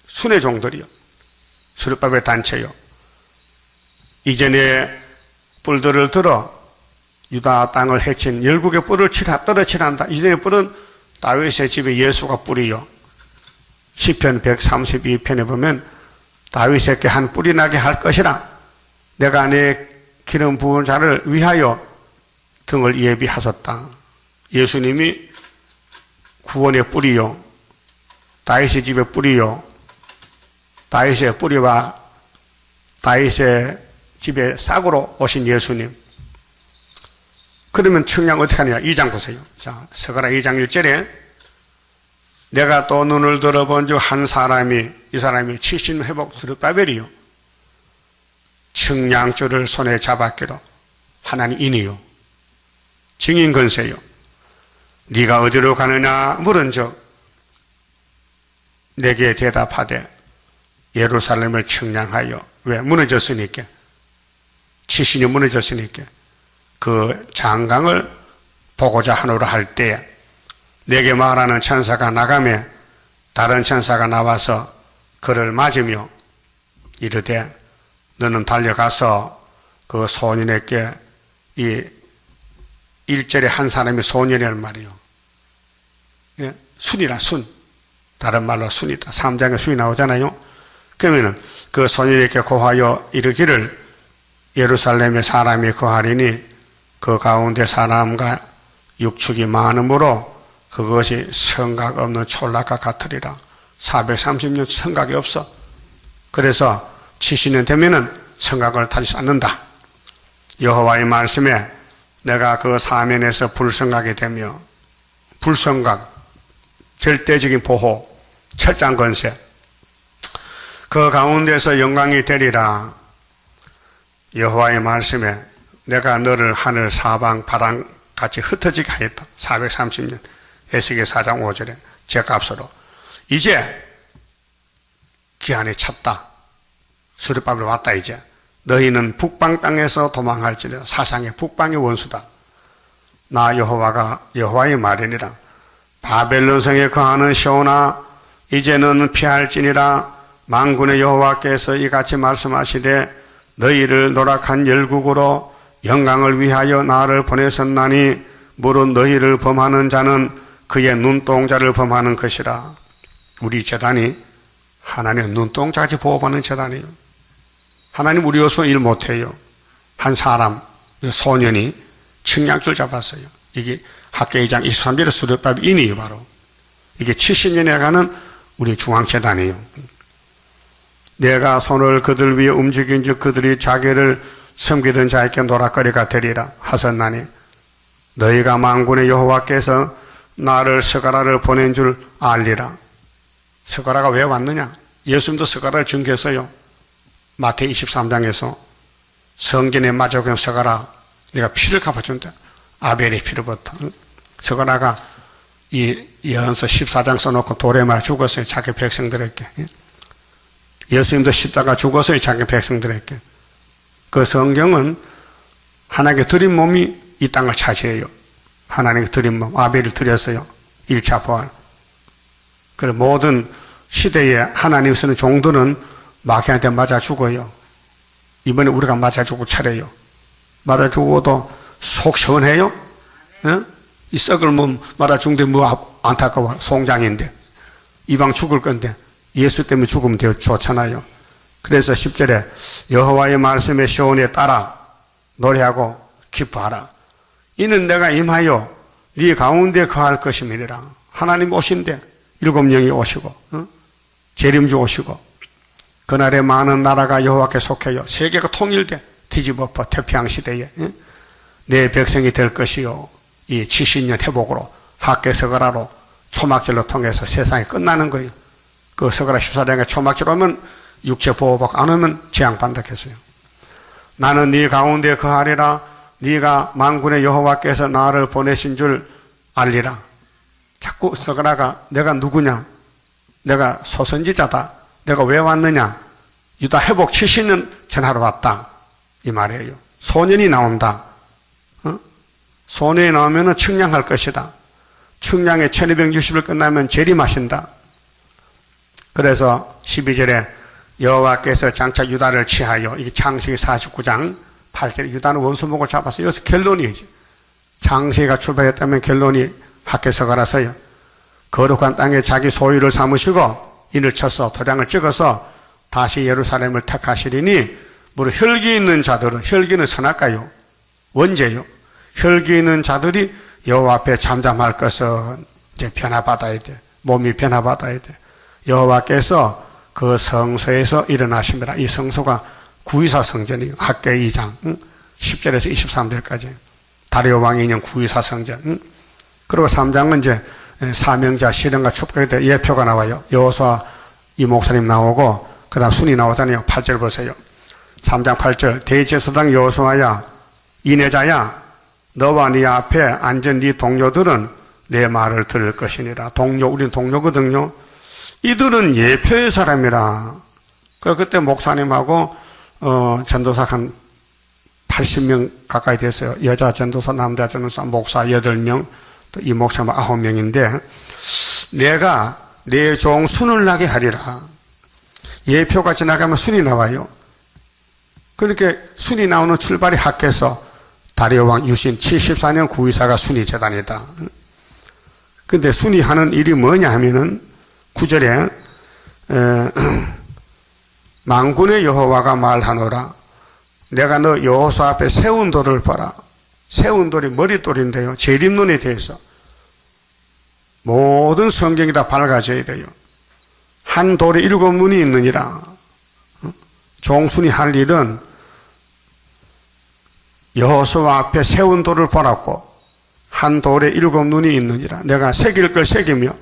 순회 종들이요, 수르바벨 단체요. 이전에 뿔들을 들어 유다 땅을 해친 열국의 뿔을 떨어치란다. 이전의 뿔은 다윗의 집에 예수가 뿔이요. 시편 132편에 보면 다윗에게 한 뿔이 나게 할 것이라. 내가 내 기름 부은 자를 위하여 등을 예비하셨다. 예수님이 구원의 뿔이요, 다윗의 집의 뿔이요, 다윗의 뿌리와 다윗의 집에 싹으로 오신 예수님. 그러면 청량 어떻게 하느냐? 2장 보세요. 자, 스가랴 2장 1절에 내가 또 눈을 들어본 즉 한 사람이, 이 사람이 70년 회복 스룹바벨이요, 청량줄을 손에 잡았기로 하나님 인이요, 증인 건세요. 네가 어디로 가느냐 물은즉 내게 대답하되 예루살렘을 청량하여. 왜? 무너졌으니까. 70년 무너졌으니까. 그 장강을 보고자 하노라 할 때에 내게 말하는 천사가 나가며 다른 천사가 나와서 그를 맞으며 이르되 너는 달려가서 그 소년에게, 이 1절에 한 사람이 소년이란 말이에요. 예? 순이라 순. 다른 말로 순이다. 3장에 순이 나오잖아요. 그러면은 그 소년에게 고하여 이르기를 예루살렘에 사람이 거하리니 그 가운데 사람과 육축이 많으므로 그것이 성각 없는 촌락과 같으리라. 430년 성각이 없어. 그래서 70년 되면은 성각을 다시 쌓는다. 여호와의 말씀에 내가 그 사면에서 불성각이 되며, 불성각, 절대적인 보호, 철장 건세, 그 가운데서 영광이 되리라. 여호와의 말씀에 내가 너를 하늘 사방 바람같이 흩어지게 하였다. 430년 에스겔 4장 5절에 제값으로. 이제 기한에 찼다. 수르바벨 왔다. 이제 너희는 북방 땅에서 도망할지라. 사상의 북방의 원수다. 나 여호와가 여호와의 말이니라. 바벨론 성에 거하는 시온아 이제는 피할지니라. 만군의 여호와께서 이같이 말씀하시되 너희를 노락한 열국으로 영광을 위하여 나를 보내셨나니 물은 너희를 범하는 자는 그의 눈동자를 범하는 것이라. 우리 재단이 하나님의 눈동자같이 보호받는 재단이에요. 하나님 우리 요소 일 못해요. 한 사람, 소년이 측량줄 잡았어요. 이게 학계 2장 23절의 수르바벨 인이에요. 바로 이게 70년에 가는 우리 중앙재단이에요. 내가 손을 그들 위에 움직인 즉 그들이 자기를 섬기던 자에게 노락거리가 되리라 하셨나니 너희가 만군의 여호와께서 나를 스가랴를 보낸 줄 알리라. 스가랴가 왜 왔느냐? 예수님도 스가랴를 증거했어요. 마태복음 23장에서 성전에 맞아오는 스가랴 내가 피를 갚아준다. 아벨의 피로부터. 스가랴가 이 예언서 14장 써놓고 돌에 맞아 죽었어요. 자기 백성들에게. 예수님도 십자가 죽었어요. 자기 백성들에게. 그 성경은 하나님께 드린 몸이 이 땅을 차지해요. 하나님께 드린 몸, 아벨을 드렸어요. 1차 부활. 그래서 모든 시대에 하나님 쓰는 종들은 마귀한테 맞아 죽어요. 이번에 우리가 맞아 죽을 차례요. 맞아 죽어도 속 시원해요? 예? 이 썩을 몸 맞아 죽는데 뭐 안타까워. 송장인데. 이방 죽을 건데 예수 때문에 죽으면 더 좋잖아요. 그래서 10절에 여호와의 말씀에 시온에 따라 노래하고 기뻐하라. 이는 내가 임하여 네 가운데 거할 것임이니라. 하나님 오신대. 7명이 오시고 재림주 오시고 그날에 많은 나라가 여호와께 속해요. 세계가 통일돼. 뒤집어엎어 태평양 시대에 내 백성이 될 것이요. 이 70년 회복으로 학계 스가랴로 초막절로 통해서 세상이 끝나는 거예요. 그 스가랴 14장에 초막절 오면 육체 보호받고 안 오면 재앙받는다 했어요. 나는 네 가운데 거하리라. 네가 만군의 여호와께서 나를 보내신 줄 알리라. 자꾸 스가랴가 내가 누구냐? 내가 소선지자다. 내가 왜 왔느냐? 유다 회복 70년 전하러 왔다 이 말이에요. 소년이 나온다. 소년이 나오면 측량할 것이다. 측량에 1260을 끝나면 재림하신다. 그래서 12절에 여호와께서 장차 유다를 취하여, 이게 창세기 49장 8절에 유다는 원수목을 잡아서 여기서 결론이지. 창세기가 출발했다면 결론이 학개서가라서요. 거룩한 땅에 자기 소유를 삼으시고 인을 쳐서 도장을 찍어서 다시 예루살렘을 택하시리니, 무릇 혈기 있는 자들은, 혈기는 선악가요, 원죄요. 혈기 있는 자들이 여호와 앞에 잠잠할 것은 이제 변화받아야 돼. 몸이 변화받아야 돼. 여호와께서 그 성소에서 일어나십니다. 이 성소가 구이사 성전이에요. 학개 2장 10절에서 23절까지 다리오 왕이 있는 구이사 성전. 그리고 3장은 이제 사명자 실현과 축복에 대해 예표가 나와요. 여호수아 이 목사님 나오고 그 다음 순이 나오잖아요. 8절 보세요. 3장 8절 대제사장 여호수아야, 인내자야, 너와 네 앞에 앉은 네 동료들은 내 말을 들을 것이니라. 동료, 우린 동료거든요. 이들은 예표의 사람이라. 그때 목사님하고 전도사 한 80명 가까이 됐어요. 여자 전도사, 남자 전도사, 목사 8명, 또 이 목사님 9명인데, 내가 내 종 순을 나게 하리라. 예표가 지나가면 순이 나와요. 그렇게 순이 나오는 출발이 학개서, 다리오 왕 유신 74년 구이사가 순위 재단이다. 근데 순위 하는 일이 뭐냐 하면은 9절에 만군의 여호와가 말하노라. 내가 너 여호수아 앞에 세운 돌을 봐라. 세운 돌이 머릿돌인데요. 재림론에 대해서 모든 성경이 다 밝아져야 돼요. 한 돌에 7눈이 있느니라. 종순이 할 일은 여호수아 앞에 세운 돌을 보라고. 한 돌에 7눈이 있느니라. 내가 새길 걸 새기며,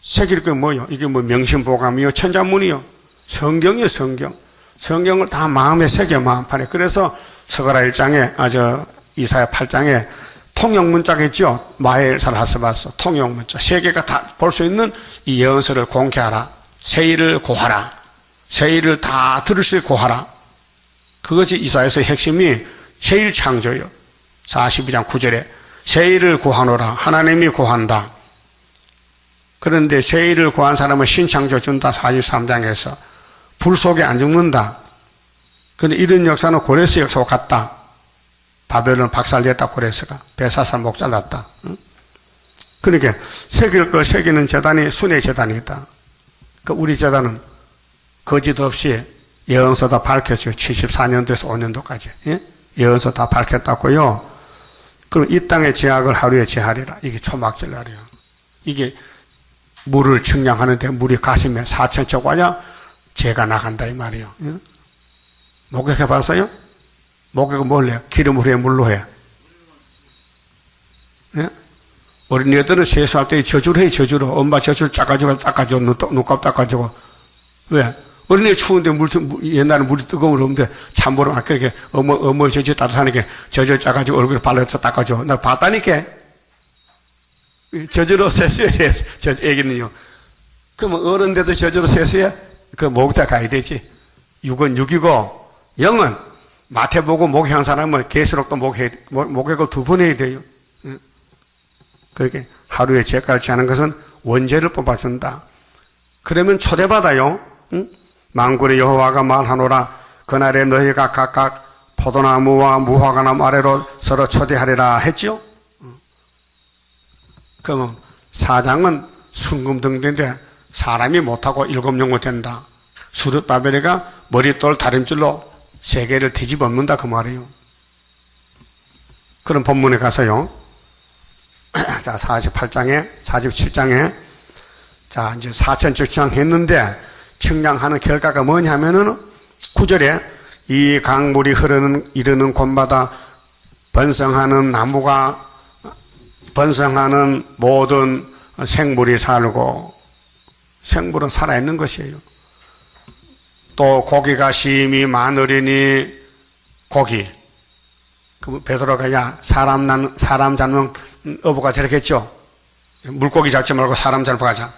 새길 건 뭐요? 이게 뭐 명심보감이요, 천자문이요, 성경이요, 성경. 성경을 다 마음에 새겨, 마음판에. 그래서 서가라 1장에, 이사야 8장에 통용문자가 있죠. 마헬살 하스바스 통용문자. 세계가 다 볼 수 있는 이 예언서를 공개하라. 세일을 고하라. 세일을 다 들을 수 있게 고하라. 그것이 이사야서의 핵심이 세일 창조요. 42장 9절에 세일을 고하노라. 하나님이 고한다. 그런데 세일을 고한 사람은 신창조 준다. 43장에서 불 속에 안 죽는다. 그런데 이런 역사는 고레스 역사와 같다. 바벨론 박살냈다. 고레스가 베사살 목 잘랐다. 그러니까 새길 걸 새기는 재단이 순의 재단이다. 우리 재단은 거짓 없이 예언서 다 밝혔어요. 74년도에서 5년도까지. 예? 예언서 다 밝혔다고요. 그럼 이 땅의 제약을 하루에 제하리라. 이게 초막절날이에요. 이게 물을 측량하는데 물이 가시면 4,000척 와야 재가 나간다 이 말이에요. 예? 목욕해 봤어요? 목욕은 뭘 해요? 기름으로 해, 물로 해? 예? 어린이들은 세수할 때 저주를 해, 저주로. 엄마 저주를 닦아주고 닦아줘. 눈곱 닦아주고. 왜? 어린애 추운데 옛날에 물이 뜨거운 없는데 찬물을 막 그렇게 어머 저주 따뜻하니까 저절 짜가지고 얼굴에 발라서 닦아줘. 나 봤다니까. 저주로 세수해야 돼. 저 애기는요. 그러면 어른데도 저주로 세수해? 그 목욕탕 가야 되지. 6은 6이고 0은 마태보고 목욕한 사람은 계시록도 목욕을 2번 해야 돼요. 그렇게 하루에 죄값지 않은 것은 원죄를 뽑아준다. 그러면 초대받아요. 응? 만군의 여호와가 말하노라. 그날에 너희가 각각 포도나무와 무화과나무 아래로 서로 초대하리라 했죠. 그러면 4장은 순금등대인데 사람이 못하고 7영혼 된다. 수르바벨이가 머릿돌 다림줄로 세계를 뒤집어엎는다 그 말이에요. 그런 본문에 가서요. 자, 48장에 47장에 자 이제 4천 측량했는데 측량하는 결과가 뭐냐면은 9절에 이 강물이 이르는 곳마다 번성하는 나무가 번성하는 모든 생물이 살고, 생물은 살아있는 것이에요. 또 고기가 심히 많으리니 고기. 그 베드로가 야 사람 잡는 어부가 되겠죠. 물고기 잡지 말고 사람 잡으러 가자.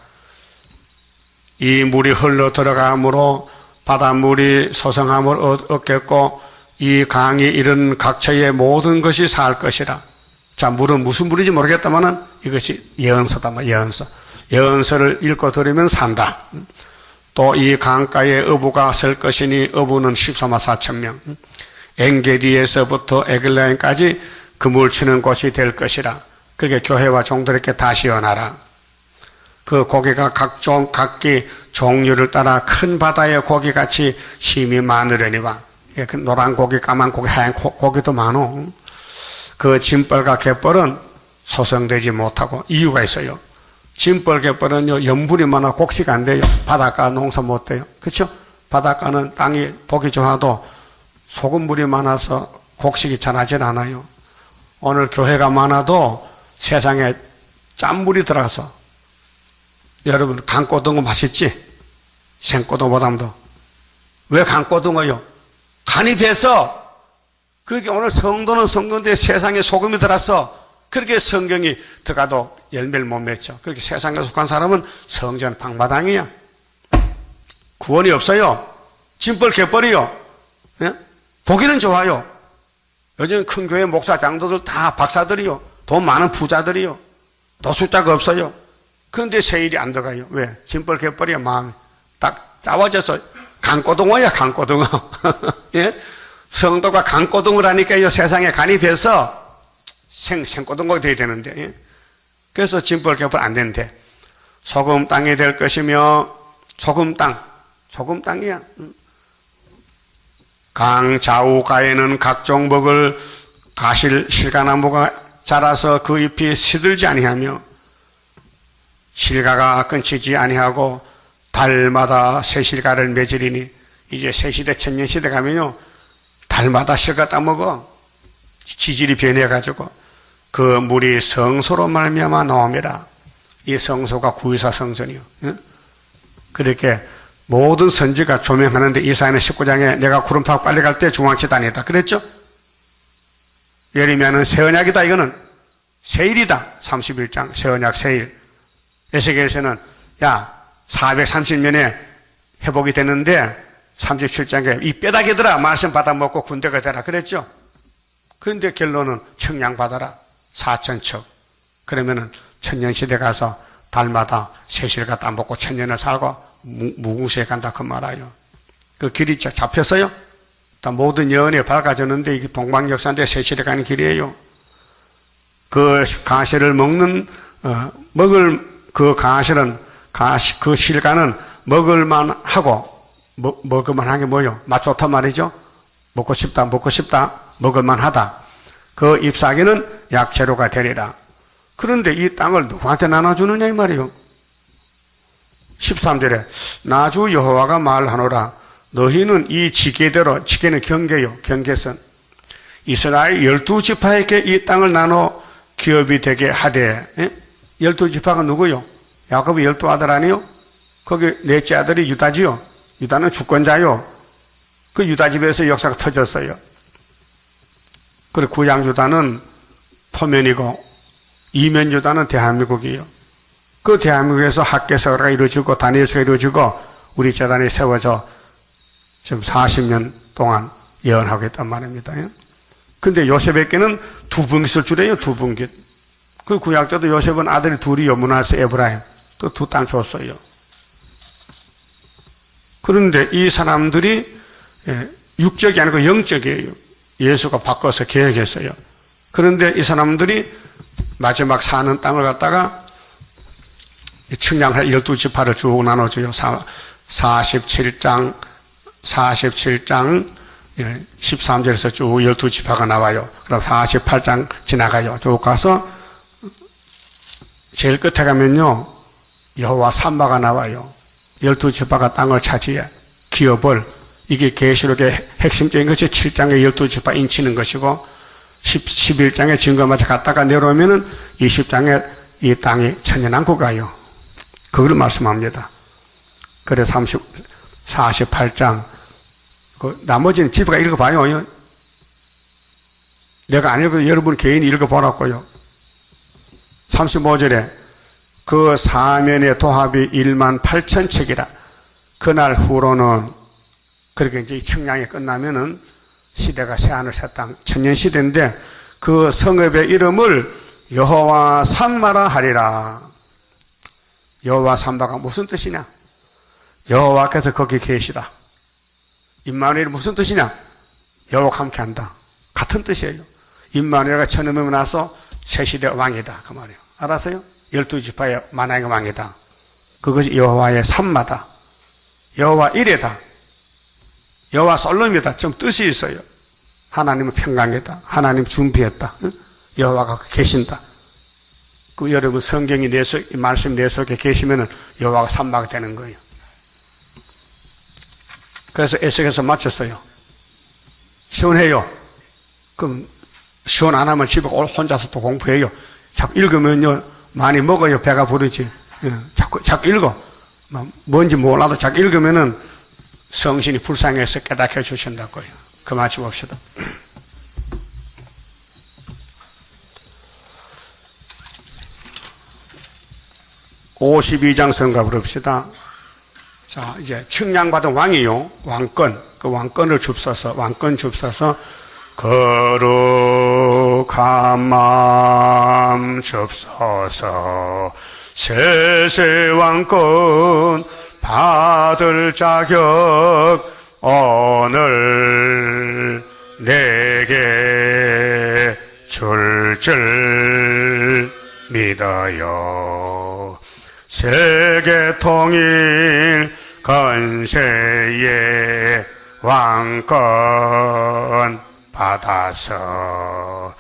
이 물이 흘러 들어가므로 바닷물이 소성함을 얻겠고 이 강이 이른 각처의 모든 것이 살 것이라. 자, 물은 무슨 물인지 모르겠다마는 이것이 예언서다. 예언서를 읽고 들으면 산다. 또 이 강가에 어부가 설 것이니 어부는 14만 4천 명. 엥게디에서부터 에글라인까지 그물 치는 곳이 될 것이라. 그렇게 교회와 종들에게 다시 연하라. 그 고기가 각기 종류를 따라 큰 바다의 고기같이 힘이 많으려니와. 그 노란 고기, 까만 고기, 하얀 고기도 많어. 그 짐벌과 갯벌은 소성되지 못하고 이유가 있어요. 짐벌, 갯벌은요, 염분이 많아 곡식 안 돼요. 바닷가 농사 못 돼요. 그렇죠? 바닷가는 땅이 보기 좋아도 소금물이 많아서 곡식이 자라질 않아요. 오늘 교회가 많아도 세상에 짠물이 들어가서, 여러분 강고등어 맛있지? 생고등어보다도. 왜 강고등어요? 간이 배서. 그렇게 오늘 성도는 성도인데 세상에 소금이 들어서 그렇게 성경이 들어가도 열매를 못 맺죠. 그렇게 세상에 속한 사람은 성전 방마당이야. 구원이 없어요. 짐벌 갯벌이요. 예? 보기는 좋아요. 요즘 큰 교회 목사 장로들 다 박사들이요. 돈 많은 부자들이요. 노숙자가 없어요. 그런데 세일이 안 들어가요. 왜? 짐벌 갯벌이야. 마음이 딱 짜워져서 강고등어야, 강고등어. 예? 성도가 강고등어라니까요. 세상에 간이 배서 생고등어가 돼야 되는데. 예? 그래서 짐벌 갯벌 안 되는데. 소금 땅이 될 것이며, 소금 땅이야. 강 좌우가에는 각종 먹을 가실 실가나무가 자라서 그 잎이 시들지 아니하며 실가가 끊치지 아니하고 달마다 새 실가를 맺으리니. 이제 새시대 천년시대 가면요 달마다 실가 따먹어. 지질이 변해가지고 그 물이 성소로 말미암아 나옵니다. 이 성소가 구유사 성전이요. 그렇게 모든 선지가 조명하는데 이사야는 19장에 내가 구름 타고 빨리 갈 때 중앙치 다녔다 그랬죠? 예레미야는 새 언약이다. 이거는 세일이다. 31장 새 언약 세일. 에스겔에서는 야 430년에 회복이 되는데 37장에 이 뼈다귀들아 말씀 받아먹고 군대가 되라 그랬죠? 그런데 결론은 청량 받아라. 4,000척. 그러면은 천년시대 가서 달마다 새실가 따먹고 천년을 살고 무궁시에 간다 그 말아요. 그 길이 잡혔어요. 모든 여언이 밝아졌는데 이게 동방역사인데 새실에 가는 길이에요. 그 가시를 먹을 그 가시는 그 실가는 먹을만 하고 먹을만 한 게 뭐요? 맛 좋단 말이죠. 먹고 싶다 먹을만 하다. 그 잎사귀는 약재료가 되리라. 그런데 이 땅을 누구한테 나눠주느냐 이 말이요. 13절에 나주 여호와가 말하노라. 너희는 이 지게대로, 지게는 경계요, 경계선. 이스라엘 12지파에게 이 땅을 나눠 기업이 되게 하되. 12지파가 누구요? 야곱의 12아들 아니요? 거기 넷째 아들이 유다지요. 유다는 주권자요. 그 유다 집에서 역사가 터졌어요. 그리고 구약 유다는 포면이고 이면 유다는 대한민국이에요. 그 대한민국에서 학계서가 이루어지고 다니엘서가 이루어지고 우리 재단이 세워져 지금 40년 동안 예언하고 있단 말입니다. 근데 요셉에게는 두 분깃을 주래요. 두 분깃. 그 구약 때도 요셉은 아들이 둘이요. 므낫세, 에브라임. 그 두 땅 줬어요. 그런데 이 사람들이 육적이 아니고 영적이에요. 예수가 바꿔서 계획했어요. 그런데 이 사람들이 마지막 사는 땅을 갖다가 측량할 12지파를 쭉 나눠줘요. 47장 13절에서 쭉 12지파가 나와요. 그럼 48장 지나가요. 쭉 가서 제일 끝에 가면요 여호와 삼마가 나와요. 12지파가 땅을 차지해 기업을. 이게 계시록의 핵심적인 것이 7장에 12지파 인치는 것이고 11장에 증거마저 갔다가 내려오면은 20장에 이 땅이 천년왕국 가요. 그걸 말씀합니다. 그래 48장 나머지는 지파가 읽어봐요. 내가 안 읽어도 여러분 개인이 읽어보라고요. 35절에 그 사면의 도합이 18,000척이라. 그날 후로는 그렇게 이제 측량이 끝나면은 시대가 새하늘 새 땅 천년 시대인데 그 성읍의 이름을 여호와 삼마라 하리라. 여호와 삼마가 무슨 뜻이냐? 여호와께서 거기 계시다. 임마누엘이 무슨 뜻이냐? 여호와와 함께한다. 같은 뜻이에요. 임마누엘가 천음에 나서 새시대 왕이다 그 말이에요. 알았어요? 12지파의 만왕의 왕이다. 그것이 여호와의 삼마다. 여호와 이레다. 여호와 솔롬이다. 좀 뜻이 있어요. 하나님은 평강이다. 하나님 준비했다. 여호와가 계신다. 그 여러분 성경이 이 말씀 내 속에 계시면은 여호와가 삼마가 되는 거예요. 그래서 에스겔서 맞췄어요. 시원해요. 그럼 시원 안 하면 집에 혼자서 또 공부해요. 자꾸 읽으면요 많이 먹어요. 배가 부르지. 자꾸 읽어. 뭔지 몰라도 자꾸 읽으면은 성신이 불쌍해서 깨닫게 해주신다고요. 그만 봅시다. (52장) 성가 부릅시다. 자, 이제 측량받은 왕이요. 왕권. 그 왕권을 줍서서, 왕권 줍서서, 거룩한 마음 줍서서, 세세 왕권 받을 자격 오늘 내게 줄 믿어요. 세계 통일 건세의 왕권 받아서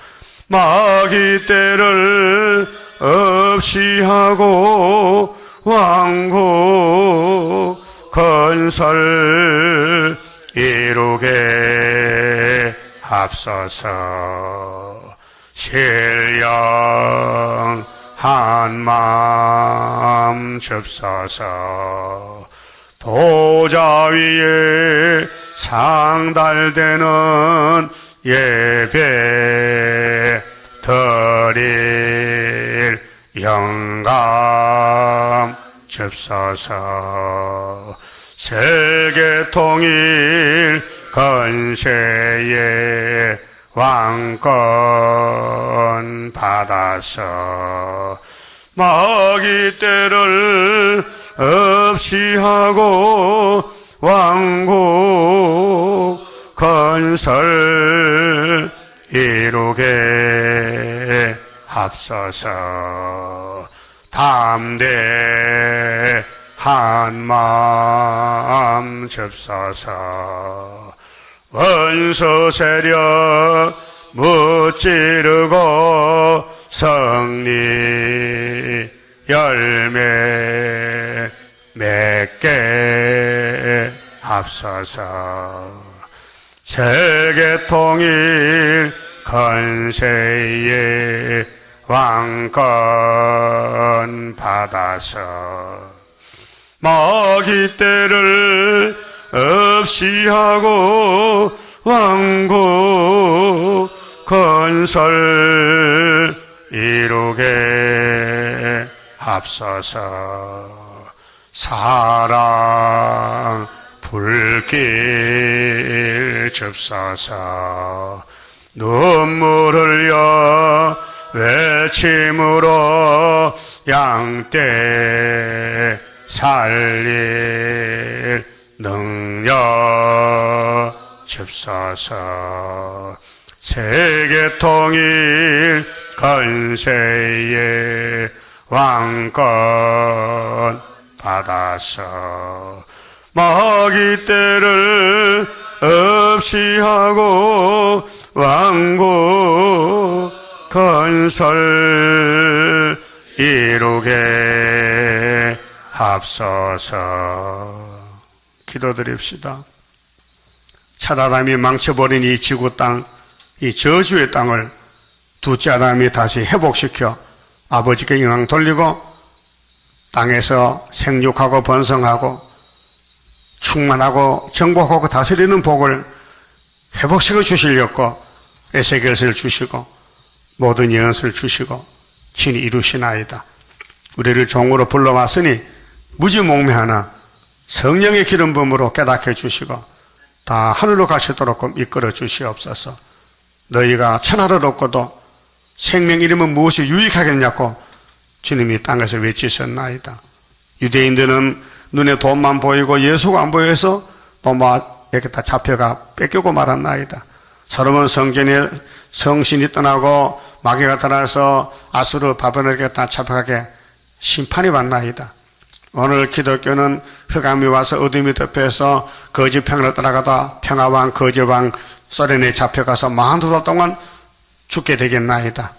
마귀 때를 없이 하고 왕국 건설 이루게 합서서 신령한 마음 줍서서 도자 위에 상달되는 예배 드릴 영감 줍서서 세계 통일 건세의 왕권 받아서 마귀 때를 없이 하고 왕국 건설 이루게 합서서 담대한 마음 줍서서 원수 세력 무찌르고 승리 열매 맺게 합서서 세계 통일 건세의 왕권 받아서 마귀 때를 없이 하고 왕국 건설 이루게 합서서 사랑 불길 줍서서 눈물 흘려 외침으로 양떼 살릴 능력 줍서서 세계 통일 건세의 왕권 받아서 마귀 때를 없이 하고 왕국 건설 이루게 합서서 기도드립시다. 첫 아담이 망쳐버린 이 지구 땅, 이 저주의 땅을 둘째 아담이 다시 회복시켜 아버지께 영광 돌리고 땅에서 생육하고 번성하고 충만하고 정복하고 다스리는 복을 회복시켜 주시려고 에세겔서를 주시고 모든 예언서를 주시고 친히 이루시나이다. 우리를 종으로 불러왔으니 무지몽매하나 성령의 기름 부음으로 깨닫게 해주시고 다 하늘로 가시도록 이끌어 주시옵소서. 너희가 천하를 얻고도 생명 이름은 무엇이 유익하겠냐고 주님이 땅에서 외치셨나이다. 유대인들은 눈에 돈만 보이고 예수가 안 보여서 이렇게 다 잡혀가 뺏기고 말았나이다. 솔로몬 성전에 성신이 떠나고 마귀가 떠나서 아수르 바벨론에게 다 잡혀가게 심판이 왔나이다. 오늘 기독교는 흑암이 와서 어둠이 덮여서 거짓 평을 따라가다 평화왕 거짓왕 소련에 잡혀가서 42달 동안 죽게 되겠나이다.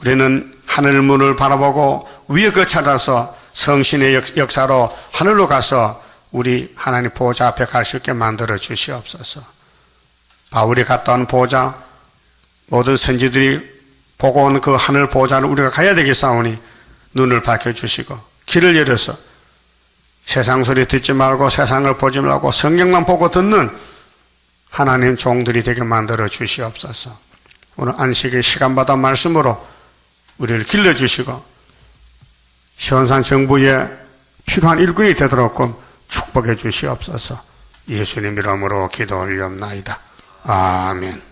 우리는 하늘문을 바라보고 위에 그 찾아서 성신의 역사로 하늘로 가서 우리 하나님 보좌 앞에 갈 수 있게 만들어 주시옵소서. 바울이 갔다 온 보좌, 모든 선지들이 보고 온 그 하늘 보좌를 우리가 가야 되겠사오니 눈을 밝혀주시고 길을 열어서 세상 소리 듣지 말고 세상을 보지 말고 성경만 보고 듣는 하나님 종들이 되게 만들어 주시옵소서. 오늘 안식의 시간마다 말씀으로 우리를 길러주시고 시온산 정부에 필요한 일꾼이 되도록 축복해 주시옵소서. 예수님 이름으로 기도 올리옵나이다. 아멘.